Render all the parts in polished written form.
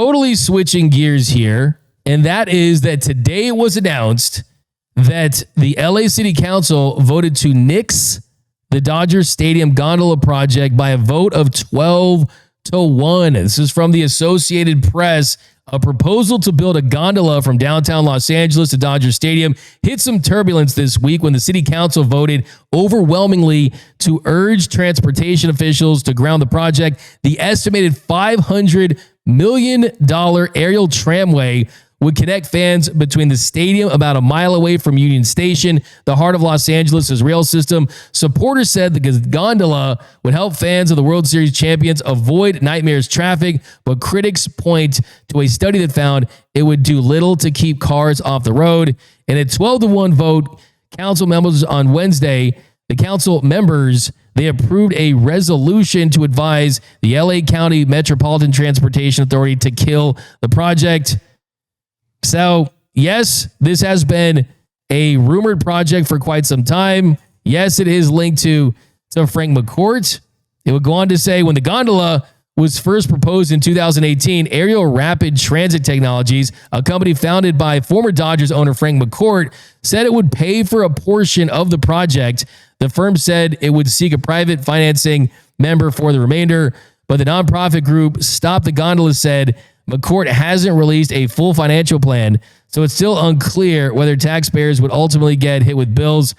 totally switching gears here, and that is that today it was announced that the LA City Council voted to nix the Dodgers Stadium gondola project by a vote of 12-1. This is from the Associated Press. A proposal to build a gondola from downtown Los Angeles to Dodger Stadium hit some turbulence this week when the city council voted overwhelmingly to urge transportation officials to ground the project. The estimated $500 million aerial tramway would connect fans between the stadium about a mile away from Union Station, the heart of Los Angeles' rail system. Supporters said the gondola would help fans of the World Series champions avoid nightmares traffic, but critics point to a study that found it would do little to keep cars off the road. In a 12-1 vote, council members on Wednesday, the council members, they approved a resolution to advise the LA County Metropolitan Transportation Authority to kill the project. So, yes, this has been a rumored project for quite some time. Yes, it is linked to Frank McCourt. It would go on to say when the gondola was first proposed in 2018, Aerial Rapid Transit Technologies, a company founded by former Dodgers owner Frank McCourt, said it would pay for a portion of the project. The firm said it would seek a private financing member for the remainder, but the nonprofit group Stop the Gondola said McCourt hasn't released a full financial plan, so it's still unclear whether taxpayers would ultimately get hit with bills.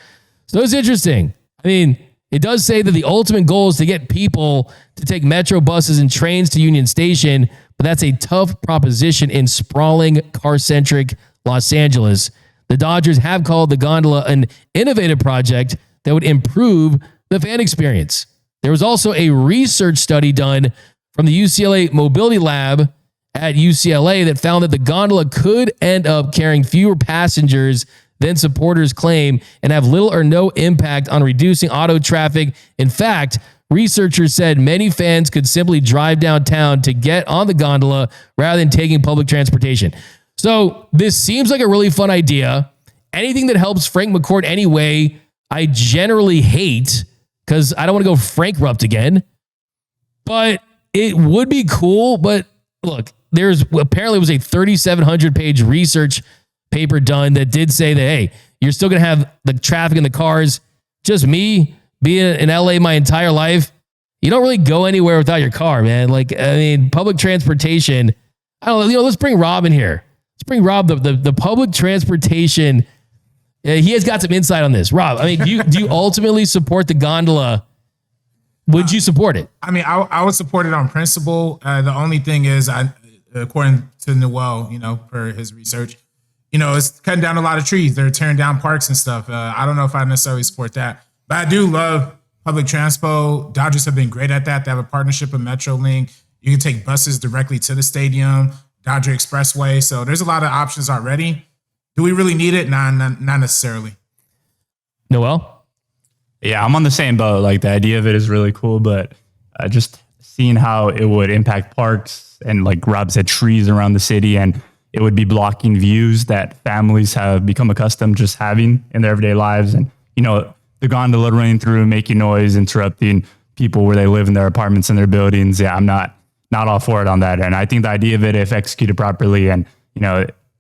So it's interesting. I mean, it does say that the ultimate goal is to get people to take metro buses and trains to Union Station, but that's a tough proposition in sprawling, car-centric Los Angeles. The Dodgers have called the gondola an innovative project that would improve the fan experience. There was also a research study done from the UCLA Mobility Lab at UCLA that found that the gondola could end up carrying fewer passengers than supporters claim and have little or no impact on reducing auto traffic. In fact, researchers said many fans could simply drive downtown to get on the gondola rather than taking public transportation. So this seems like a really fun idea. Anything that helps Frank McCourt anyway, I generally hate because I don't want to go Frankrupt again. But it would be cool. But look, apparently was a 3,700 page research paper done that did say that, hey, you're still going to have the traffic in the cars. Just me being in LA my entire life, you don't really go anywhere without your car, man. Like, I mean, public transportation, I don't know, let's bring Rob in here. Let's bring Rob, the public transportation. He has got some insight on this. Rob, I mean, do you ultimately support the gondola? Would you support it? I mean, I would support it on principle. The only thing is, according to Noel, per his research, it's cutting down a lot of trees. They're tearing down parks and stuff. I don't know if I necessarily support that. But I do love public transpo. Dodgers have been great at that. They have a partnership with MetroLink. You can take buses directly to the stadium, Dodger Expressway. So there's a lot of options already. Do we really need it? Nah, not necessarily. Noel? Yeah, I'm on the same boat. Like, the idea of it is really cool, but just seeing how it would impact parks and, like Rob said, trees around the city, and it would be blocking views that families have become accustomed just having in their everyday lives. And, the gondola running through, making noise, interrupting people where they live in their apartments and their buildings. Yeah, I'm not all for it on that. And I think the idea of it, if executed properly and,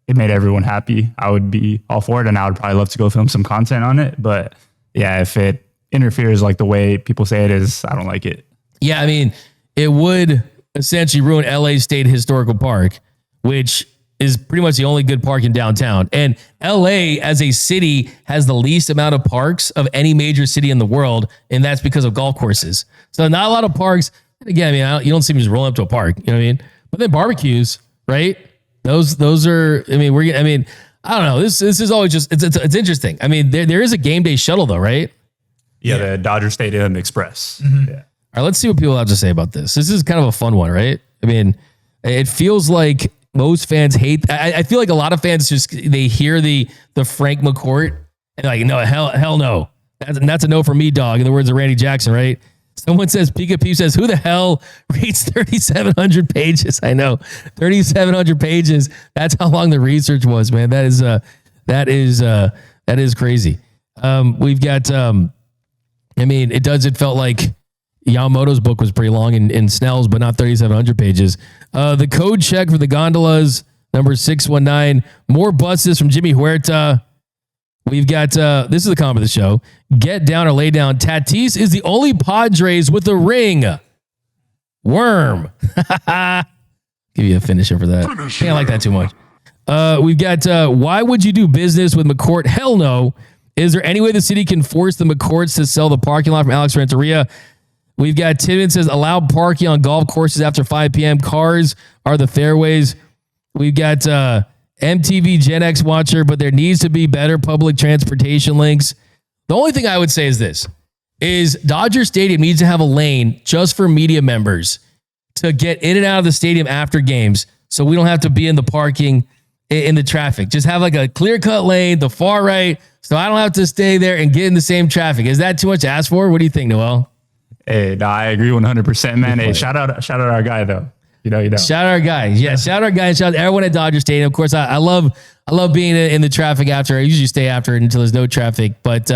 it made everyone happy, I would be all for it. And I would probably love to go film some content on it. But yeah, if it interferes like the way people say it is, I don't like it. Yeah, I mean, it would essentially ruin LA State Historical Park, which is pretty much the only good park in downtown. And LA as a city has the least amount of parks of any major city in the world, and that's because of golf courses. So not a lot of parks. Again, I mean, you don't see me just rolling up to a park, you know what I mean? But then barbecues, right? Those are, I don't know. This is always just, it's interesting. I mean, there is a game day shuttle though, right? Yeah, the Dodger Stadium Express. Mm-hmm. Yeah. All right, let's see what people have to say about this. This is kind of a fun one, right? I mean, it feels like most fans hate. I feel like a lot of fans they hear the Frank McCourt and like, no, hell no. That's a no for me, dog. In the words of Randy Jackson, right? Someone says, Pika Peep says, who the hell reads 3,700 pages? I know, 3,700 pages. That's how long the research was, man. That is crazy. We've got, it felt like, Yamamoto's book was pretty long in Snell's, but not 3,700 pages. The code check for the gondolas, number 619. More buses from Jimmy Huerta. We've got, this is the comment of the show. Get down or lay down. Tatis is the only Padres with a ring. Worm. Give you a finisher for that. I think I like that too much. We've got, why would you do business with McCourt? Hell no. Is there any way the city can force the McCourts to sell the parking lot from Alex Renteria? We've got Timmons says allow parking on golf courses after 5 p.m. Cars are the fairways. We've got MTV Gen X watcher, but there needs to be better public transportation links. The only thing I would say is this, is Dodger Stadium needs to have a lane just for media members to get in and out of the stadium after games so we don't have to be in the parking in the traffic. Just have like a clear-cut lane, the far right, so I don't have to stay there and get in the same traffic. Is that too much to ask for? What do you think, Noel? Hey, no, I agree 100%, man. Hey, shout out our guy though. You know. Shout out our guy. Yeah, shout out our guy. Shout out everyone at Dodger Stadium. Of course, I love being in the traffic after. I usually stay after it until there's no traffic. But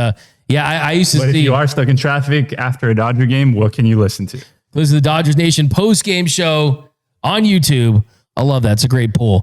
yeah, I used to. But if you are stuck in traffic after a Dodger game, what can you listen to? Listen to the Dodgers Nation post game show on YouTube. I love that. It's a great poll.